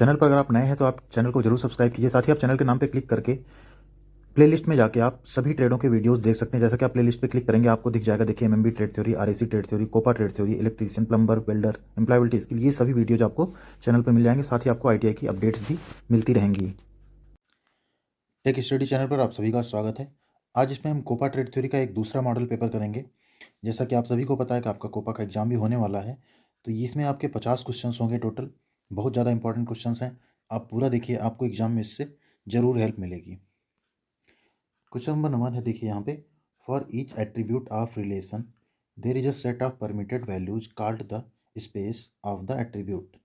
Channel पर अगर आप नए हैं तो आप चैनल को जरूर सब्सक्राइब कीजिए। साथ ही आप चैनल के नाम पर क्लिक करके प्लेलिस्ट में जाके आप सभी ट्रेडों के वीडियोस देख सकते हैं। जैसा कि आप प्लेलिस्ट पे क्लिक करेंगे आपको दिख जाएगा, देखिए MMB trade theory, RAC trade theory, COPA trade theory, electrician, plumber, welder, employability skill, ये सभी वीडियोज आपको चैनल पर मिल जाएंगे। साथ ही आपको आईटीआई की अपडेट्स भी मिलती रहेंगी। टेक स्टडी चैनल पर आप सभी का स्वागत है। आज इसमें हम कोपा ट्रेड थ्योरी का एक दूसरा मॉडल पेपर करेंगे। जैसा कि आप सभी को पता है कि आपका कोपा का एग्जाम भी होने वाला है, तो इसमें आपके 50 क्वेश्चंस होंगे टोटल। बहुत ज़्यादा इंपॉर्टेंट क्वेश्चंस हैं, आप पूरा देखिए, आपको एग्जाम में इससे ज़रूर हेल्प मिलेगी। क्वेश्चन नंबर 1 है, देखिए यहाँ पे, for each attribute of relation there is a set of permitted values called the space of the attribute.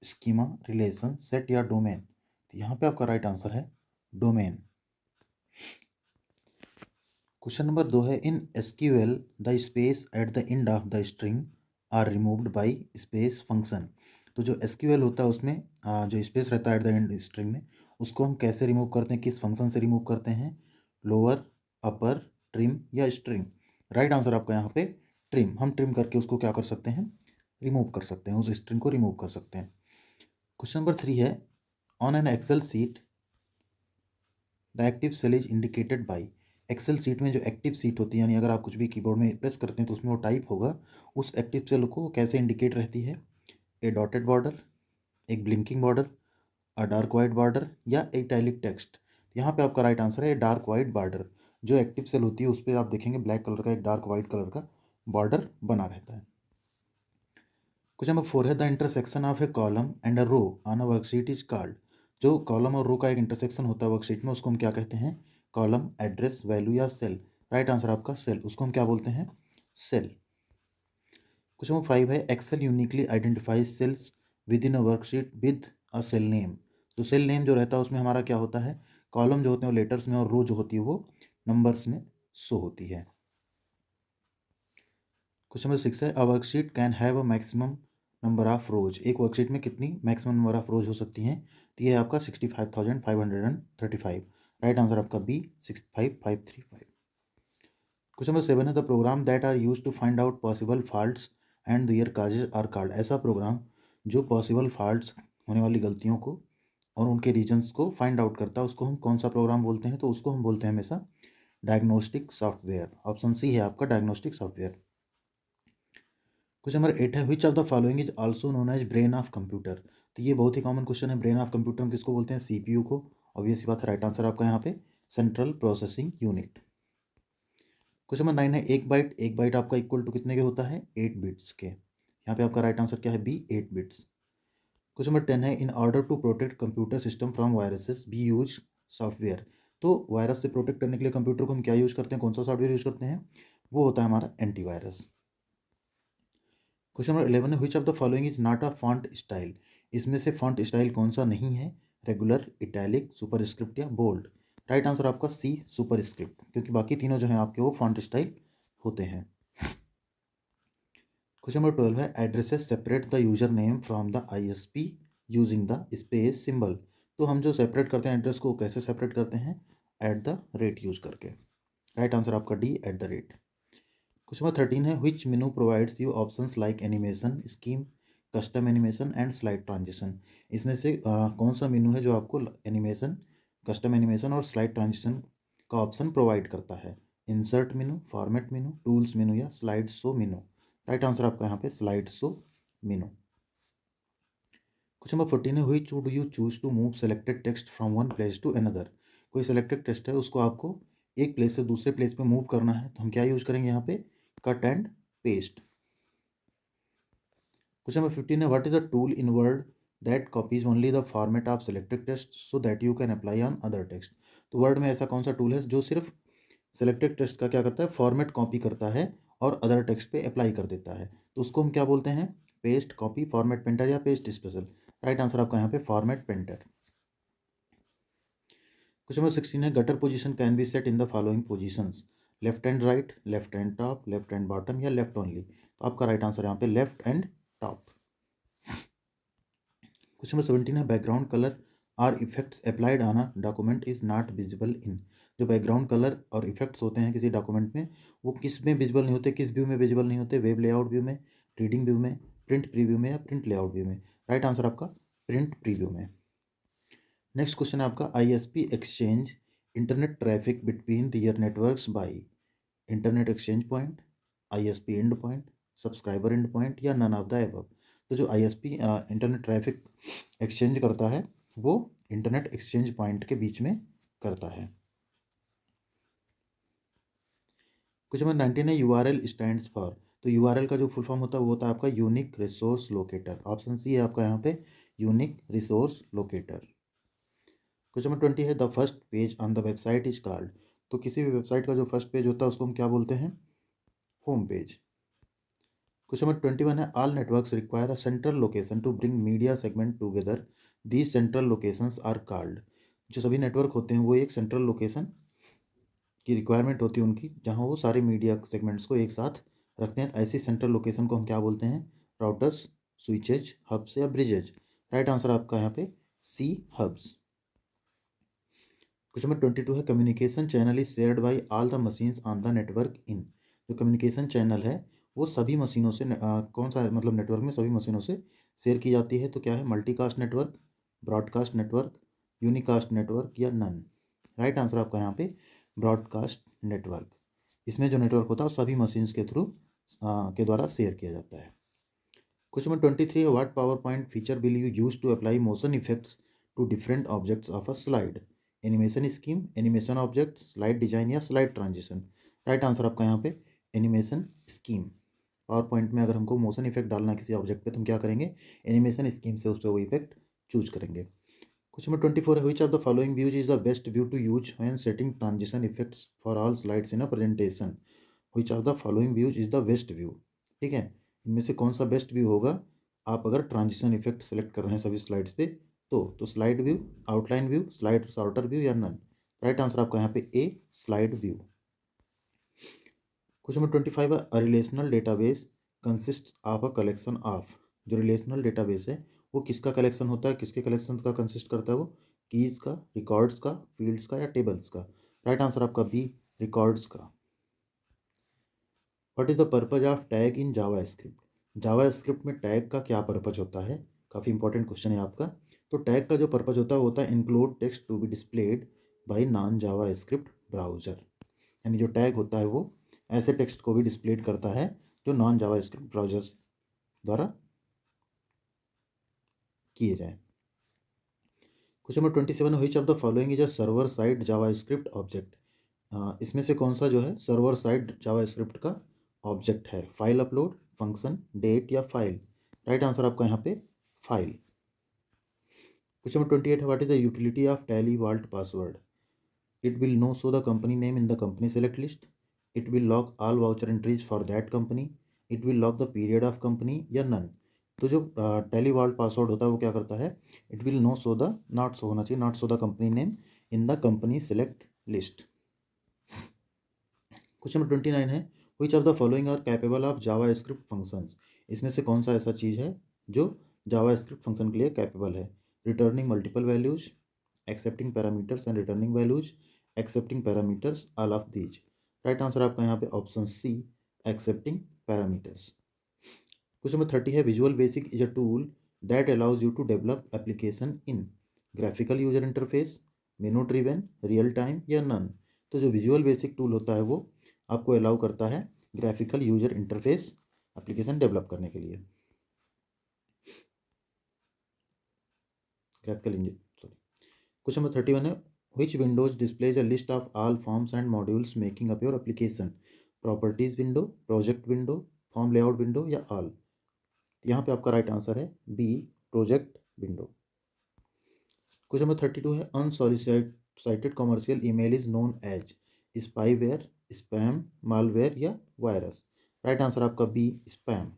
Schema, relation, set या डोमेन। तो यहाँ पे आपका राइट आंसर है डोमेन। क्वेश्चन नंबर 2 है, in SQL the space at the end of the string are removed by space function. तो जो SQL होता है उसमें जो स्पेस रहता है एट द एंड स्ट्रिंग में, उसको हम कैसे रिमूव करते हैं, किस फंक्शन से रिमूव करते हैं? लोअर, अपर, ट्रिम या स्ट्रिंग। राइट आंसर आपका यहाँ पे ट्रिम। हम ट्रिम करके उसको क्या कर सकते हैं? रिमूव कर सकते हैं, उस स्ट्रिंग को रिमूव कर सकते हैं। क्वेश्चन नंबर 3 है, on an Excel sheet the active cell is indicated by. Excel sheet में जो एक्टिव सीट होती है, यानी अगर आप कुछ भी कीबोर्ड में प्रेस करते हैं तो उसमें वो टाइप होगा, उस एक्टिव सेल को कैसे इंडिकेट रहती है? ए डॉटेड बॉर्डर, एक ब्लिंकिंग बॉर्डर, अ डार्क वाइट बॉर्डर या इटैलिक टेक्स्ट। यहाँ पे आपका राइट आंसर है डार्क वाइट बॉर्डर। जो एक्टिव सेल होती है उस पर आप देखेंगे ब्लैक कलर का एक डार्क वाइट कलर का बॉर्डर बना रहता है। क्वेश्चन नंबर 4 है, the intersection of a column and a row on a worksheet is called. जो कॉलम और रो का एक इंटरसेक्शन होता है वर्कशीट में, उसको हम क्या कहते हैं? कॉलम, एड्रेस, वैल्यू या सेल। राइट आंसर आपका सेल, उसको हम क्या बोलते हैं? सेल। क्वेश्चन नंबर 5 है, Excel uniquely identifies cells within a worksheet with a cell name. तो सेल नेम जो रहता है उसमें हमारा क्या होता है? कॉलम जो होते हैं वो लेटर्स में और रो जो होती है वो नंबर्स में शो होती है। क्वेश्चन नंबर 6 है, अ worksheet can have a maximum number of रोज। एक वर्कशीट में कितनी मैक्सिमम नंबर ऑफ रोज हो सकती हैं? तो ये है आपका 65,535। राइट आंसर आपका बी, 65535। क्वेश्चन नंबर 7 है, the program that are use to find out possible faults and their causes are called. ऐसा प्रोग्राम जो पॉसिबल फॉल्ट्स होने वाली गलतियों को और उनके रीजंस को फाइंड आउट करता है, उसको हम कौन सा प्रोग्राम बोलते हैं? तो उसको हम बोलते हैं हमेशा डायग्नोस्टिक सॉफ्टवेयर। ऑप्शन सी है आपका डायग्नोस्टिक सॉफ्टवेयर। क्वेश्चन नंबर 8 है, which of the following is also known as brain of computer. तो ये बहुत ही कॉमन क्वेश्चन है। ब्रेन ऑफ कंप्यूटर हम किसको बोलते हैं? सीपीयू को। ऑब्वियस सी बात है, राइट आंसर आपका यहाँ पे central processing unit. Question number 9 है, एक बाइट आपका इक्वल टू कितने के होता है? 8 बिट्स के। यहाँ पे आपका राइट आंसर क्या है? B, 8 bits. क्वेश्चन नंबर 10 है, in order to protect computer system from viruses be use software. तो वायरस से प्रोटेक्ट करने के लिए कंप्यूटर को हम क्या यूज करते हैं? कौन सा सॉफ्टवेयर यूज करते हैं? वो होता है हमारा एंटीवायरस। क्वेश्चन नंबर 11 है, which of the following is not a font style. इसमें से फॉन्ट स्टाइल कौन सा नहीं है? रेगुलर, इटैलिक, सुपरस्क्रिप्ट या बोल्ड। राइट आंसर आपका सी, सुपरस्क्रिप्ट, क्योंकि बाकी तीनों जो हैं आपके वो फॉन्ट स्टाइल होते हैं। क्वेश्चन नंबर 12 है, addresses separate the user name from the ISP using the space symbol. तो हम जो सेपरेट करते हैं एड्रेस को, कैसे सेपरेट करते हैं? एट द रेट यूज करके। राइट आंसर आपका D, at the rate. Question number 13 है, which menu provides you options like animation, scheme, custom animation and slide transition. इसमें से कौन सा मेनू है जो आपको एनिमेशन, कस्टम एनिमेशन और स्लाइड ट्रांजिशन का ऑप्शन प्रोवाइड करता है? Insert menu, format menu, tools menu या slide show menu. Right answer आपका यहाँ पे स्लाइड शो मेनू। क्वेश्चन नंबर 14 है, which would you choose to move selected text from one place to another. कोई selected text है, उसको आपको एक प्लेस से दूसरे प्लेस पे मूव करना है, तो हम क्या यूज करेंगे यहाँ पे? Cut and paste. Question number 15 है, what is a tool in word that copies only the format of selected text so that you can apply on other text. तो वर्ड में ऐसा कौन सा टूल है जो सिर्फ सेलेक्टेड टेक्स्ट का क्या करता है? फॉर्मेट कॉपी करता है और अदर टेक्स्ट पे अप्लाई कर देता है, तो उसको हम क्या बोलते हैं? पेस्ट, कॉपी, फॉर्मेट पेंटर या पेस्ट स्पेशल। राइट आंसर आपका यहाँ पे फॉर्मेट पेंटर। क्वेश्चन नंबर 16 है, gutter position can be set in the following positions. Left and right, left and top, left and bottom या लेफ्ट ओनली। तो आपका right answer यहाँ पे left and top. Question number 17 है, background colour or effects applied on a document is not visible in. जो background colour और effects होते हैं किसी डॉक्यूमेंट में, वो किस में विजिबल नहीं होते, किस व्यू में विजिबल नहीं होते? वेब लेआउट व्यू में, रीडिंग व्यू में, प्रिंट प्रीव्यू में या प्रिंट लेआउट व्यू में। राइट आंसर आपका प्रिंट प्रीव्यू में। नेक्स्ट क्वेश्चन है आपका ISP exchange internet traffic between their networks by internet exchange point, ISP end point, subscriber end point या नन ऑफ द एबव। तो जो ISP इंटरनेट ट्रैफिक एक्सचेंज करता है वो इंटरनेट एक्सचेंज पॉइंट के बीच में करता है। क्वेश्चन नंबर 19 है URL स्टैंड्स फॉर। तो URL का जो फुल फॉर्म होता है वो होता है आपका unique resource locator. Option C है आपका यहाँ पे unique resource locator. Question number 20 है the first page on the website is called. तो किसी भी वेबसाइट का जो फर्स्ट पेज होता है उसको हम क्या बोलते हैं? Home page. क्वेश्चन नंबर 21 है all networks require a central location to bring media segment together, these central locations are called. जो सभी नेटवर्क होते हैं वो एक सेंट्रल लोकेशन की रिक्वायरमेंट होती है उनकी, जहाँ वो सारे मीडिया सेगमेंट्स को एक साथ रखते हैं। ऐसी सेंट्रल लोकेशन को हम क्या बोलते हैं? राउटर्स, स्विचेज, हब्स या ब्रिजेज। राइट आंसर आपका यहाँ पे सी, हब्स। क्वेश्चन नंबर 22 है communication channel is shared by all the machines on the network इन। जो कम्युनिकेशन चैनल है वो सभी मशीनों से कौन सा है? मतलब नेटवर्क में सभी मशीनों से शेयर की जाती है। तो क्या है? Multicast network, broadcast network, unicast network या नन। राइट आंसर आपका यहाँ पे ब्रॉडकास्ट नेटवर्क। इसमें जो नेटवर्क होता है वो सभी मशीन्स के थ्रू के द्वारा शेयर किया जाता है। क्वेश्चन नंबर 23 है what PowerPoint feature will you use to apply motion effects to different objects of a slide? Animation scheme, animation object, slide design या स्लाइड ट्रांजिशन। राइट आंसर आपका यहाँ पे एनिमेशन स्कीम। पावर पॉइंट में अगर हमको motion effect डालना है किसी ऑब्जेक्ट पे तो हम क्या करेंगे? एनिमेशन स्कीम से उस पर वो इफेक्ट चूज करेंगे। क्वेश्चन नंबर 24 है which of the following views is the best view to use when setting transition effects for all slides in a presentation? Which of the following views is the best view. ठीक है, इनमें से कौन सा best view होगा आप अगर transition effect select कर रहे हैं सभी स्लाइड्स पे? तो slide view, outline view, slide sorter view या नन। राइट आंसर आपका यहाँ पे A, slide view. Question number 25 है a relational database consist of a collection of. जो रिलेशनल डेटाबेस है वो किसका कलेक्शन होता है? किसके कलेक्शन का कंसिस्ट करता है वो? कीज का, रिकॉर्ड्स का, फील्ड्स का या टेबल्स का। राइट आंसर आपका बी, रिकॉर्ड्स का। What is the purpose of tag in Java script? Java script में टैग का क्या पर्पज होता है? काफ़ी इंपॉर्टेंट क्वेश्चन है आपका। तो टैग का जो पर्पज होता है वो होता है include text to be displayed by non java script browser. यानी जो टैग होता है वो ऐसे टेक्स्ट को भी डिस्प्लेड करता है जो नॉन जावा स्क्रिप्ट ब्राउजर्स द्वारा किए जाए। Question number 27, which of the following is a server side java script object? इसमें से कौन सा जो है सर्वर साइड जावा स्क्रिप्ट का ऑब्जेक्ट है? फाइल अपलोड, फंक्शन, डेट या फाइल। राइट आंसर आपका यहाँ पे फाइल। क्वेश्चन नंबर 28 है what is the utility of Tally vault password? It will no show the company name in the company select list, it will lock all voucher entries for that company, it will lock the period of company या none. तो जो tally vault password होता है वो क्या करता है? It will no show the, not show होना चाहिए, not show the company name in the company select list. Question number 29 है which of the following are capable of java script functions? इसमें से कौन सा ऐसा चीज़ है जो जावा स्क्रिप्ट फंक्शन के लिए कैपेबल है? Returning multiple values, accepting parameters and returning values, accepting parameters, all of these. Right answer आपका यहाँ पे option C, accepting parameters. Question number 30 है visual basic is a tool that allows you to develop application in graphical user interface, menu driven, real time या none. तो जो visual basic tool होता है वो आपको अलाउ करता है graphical user interface application develop करने के लिए। Graphical engine, sorry. Question number 31 है which windows displays a list of all forms and modules making up your application? Properties window, project window, form layout window या all. यहाँ पे आपका right answer है B, project window. Question number 32 है unsolicited commercial email is known as spyware, spam, malware या virus. Right answer आपका B, spam.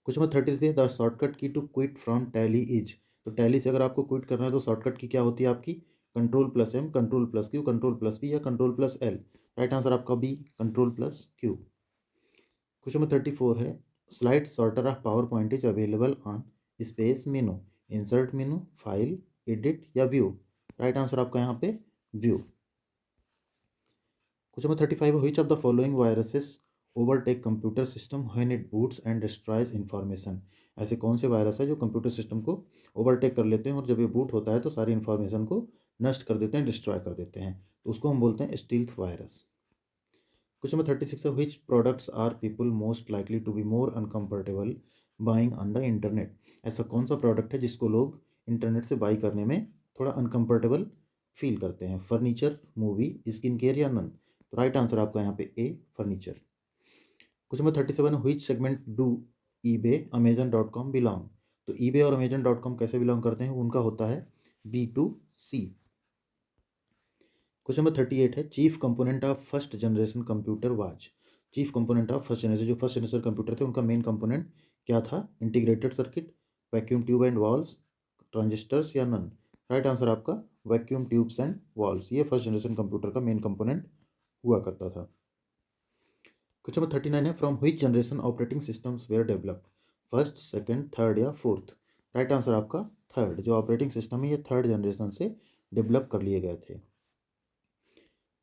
Question number 33 है the shortcut key to quit from Tally is. तो टैली से अगर आपको क्विट करना है तो शॉर्टकट की क्या होती है आपकी? Control plus M, control plus Q, control plus P या control plus L. Right answer आपका B, control plus Q. Question number 34 है slide sorter of PowerPoint is available on space menu, insert menu, file, edit या view. Right answer आपका यहाँ पे view. Question number 35 which of the following viruses overtake computer system when it boots and destroys information? ऐसे कौन से virus है जो computer system को ओवरटेक कर लेते हैं और जब ये बूट होता है तो सारी इन्फॉर्मेशन को नष्ट कर देते हैं, डिस्ट्रॉय कर देते हैं, तो उसको हम बोलते हैं स्टील्थ वायरस। क्वेश्चन नंबर 36 है, which products are people most likely to be more uncomfortable buying on the internet. ऐसा कौन सा प्रोडक्ट है जिसको लोग इंटरनेट से बाई करने में थोड़ा अनकंफर्टेबल फील करते हैं। फर्नीचर, मूवी, स्किन केयर या नन। तो राइट आंसर आपका यहाँ पे A, furniture. Question number 37, which segment do eBay Amazon.com belong. तो ईबे और अमेजन.com कैसे बिलोंग करते हैं, उनका होता है B2C। क्वेश्चन नंबर 38 है, chief component of first generation computer was. Chief component of first generation, जो फर्स्ट जनरेशन कंप्यूटर थे उनका मेन कंपोनेंट क्या था। Integrated circuit, vacuum tube and valves, transistors या नन। राइट आंसर आपका वैक्यूम ट्यूब्स एंड वॉल्स, ये first generation computer का main component हुआ करता था। क्वेश्चन नंबर 39 है, from which generation operating systems were developed. First, second, third या fourth. Right answer आपका थर्ड, जो ऑपरेटिंग सिस्टम है ये थर्ड जनरेशन से डेवलप कर लिए गए थे।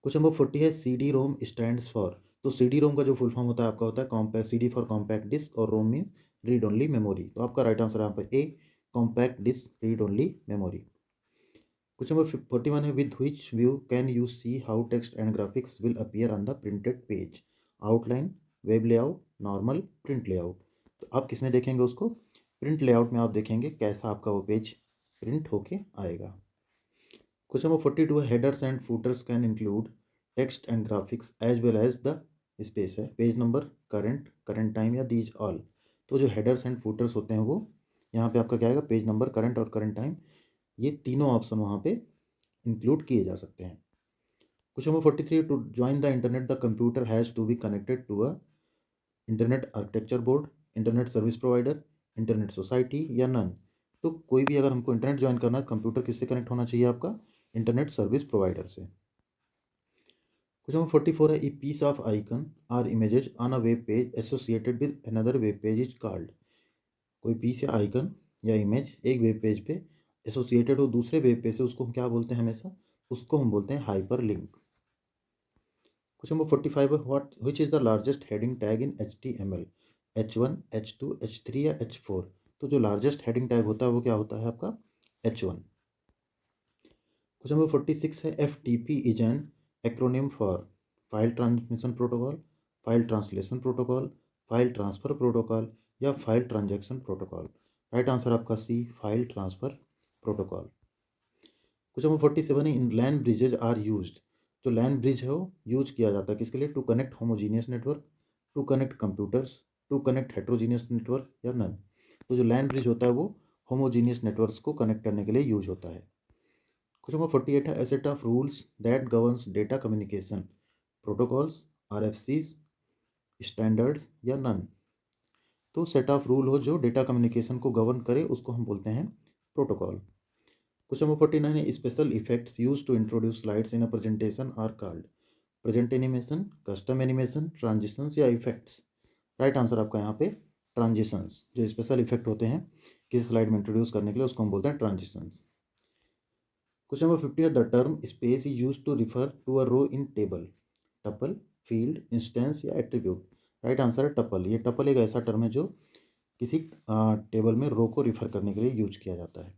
क्वेश्चन नंबर 40 है, CD रोम स्टैंड्स फॉर। तो CD रोम का जो फुल फॉर्म होता है आपका होता है compact, CD for compact disc और ROM means read only memory. तो आपका राइट आंसर यहाँ पर A, compact disc read only memory. Question number 41 है, with which view can you see how text and graphics will appear on the printed page. Outline, web layout, normal, print layout. तो आप किस में देखेंगे उसको, print layout में आप देखेंगे कैसा आपका वो पेज प्रिंट होके आएगा। क्वेश्चन नंबर 42 है, headers and footers can include text and graphics as well as the space है, page number, current, current time या दीज ऑल। तो जो हेडर्स एंड फूटर्स होते हैं वो यहाँ पे आपका क्या आएगा, पेज नंबर, करंट और करंट टाइम, ये तीनों ऑप्शन वहाँ पे इंक्लूड किए जा सकते हैं। Question number 43, to join the internet the computer has to be connected to a internet architecture board, internet service provider, internet society या नन। तो कोई भी अगर हमको इंटरनेट ज्वाइन करना है, कंप्यूटर किससे कनेक्ट होना चाहिए आपका, इंटरनेट सर्विस प्रोवाइडर से। क्वेश्चन नंबर 44 है, a piece of icon or images on a web page associated with another web page is called. कोई पीस या आइकन या इमेज एक वेब पेज पे एसोसिएटेड हो दूसरे वेब पेज से, उसको हम क्या बोलते हैं हमेशा, उसको हम बोलते हैं हाइपर लिंक। क्वेश्चन नंबर 45 है, what which is the largest heading tag in HTML, H1, H2, H3 या H4। तो जो लार्जेस्ट हेडिंग टैग होता है वो क्या होता है आपका H1। क्वेश्चन नंबर 46 है, FTP is an acronym for file transmission protocol, file translation protocol, file transfer protocol या file transaction protocol. Right answer आपका C, file transfer protocol. Question number 47 है, in LAN bridges are used. जो LAN bridge है वो use किया जाता है किसके लिए, to connect homogeneous network, to connect computers, to connect heterogeneous network या नन। तो जो लैन ब्रिज होता है वो होमोजीनियस नेटवर्क्स को कनेक्ट करने के लिए यूज होता है। क्वेश्चन नंबर 48 है, a set of rules that governs data communication, protocols, RFCs, standards या नन। तो सेट ऑफ रूल हो जो डेटा कम्युनिकेशन को गवर्न करे उसको हम बोलते हैं प्रोटोकॉल। क्वेश्चन नंबर 49 है, special effects use to introduce slides in a presentation are called. Present animation, custom animation, transitions या इफेक्ट्स। राइट आंसर आपका यहाँ पे ट्रांजिशंस, जो स्पेशल इफेक्ट होते हैं किसी स्लाइड में इंट्रोड्यूस करने के लिए उसको हम बोलते हैं ट्रांजिशंस। क्वेश्चन नंबर 50 है, the term space is use to refer to a row in table, tuple, field, instance या एट्रीब्यूट। राइट आंसर है टपल। ये टपल एक ऐसा टर्म है जो किसी टेबल में रो को रिफर करने के लिए यूज किया जाता है।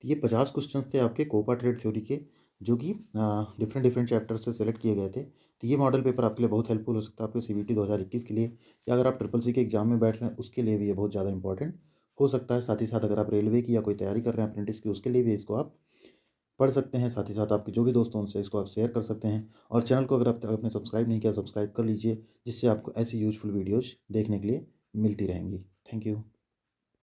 तो ये 50 क्वेश्चंस थे आपके कोपा ट्रेड थ्योरी के, जो कि डिफरेंट डिफरेंट चैप्टर से सेलेक्ट किए गए थे। तो ये मॉडल पेपर आपके लिए बहुत हेल्पफुल हो सकता है आपके CBT 2021 के लिए, या अगर आप CCC के एग्जाम में बैठ रहे हैं उसके लिए भी ये बहुत ज़्यादा इंपॉर्टेंट हो सकता है। साथ ही साथ अगर आप रेलवे की या कोई तैयारी कर रहे हैं अप्रेंटिस की, उसके लिए भी इसको आप पढ़ सकते हैं। साथ ही साथ आपके जो भी दोस्त हों उनसे इसको आप शेयर कर सकते हैं। और चैनल को अगर आप आपने सब्सक्राइब नहीं किया, सब्सक्राइब कर लीजिए, जिससे आपको ऐसी यूजफुल वीडियोज़ देखने के लिए मिलती रहेंगी। Thank you.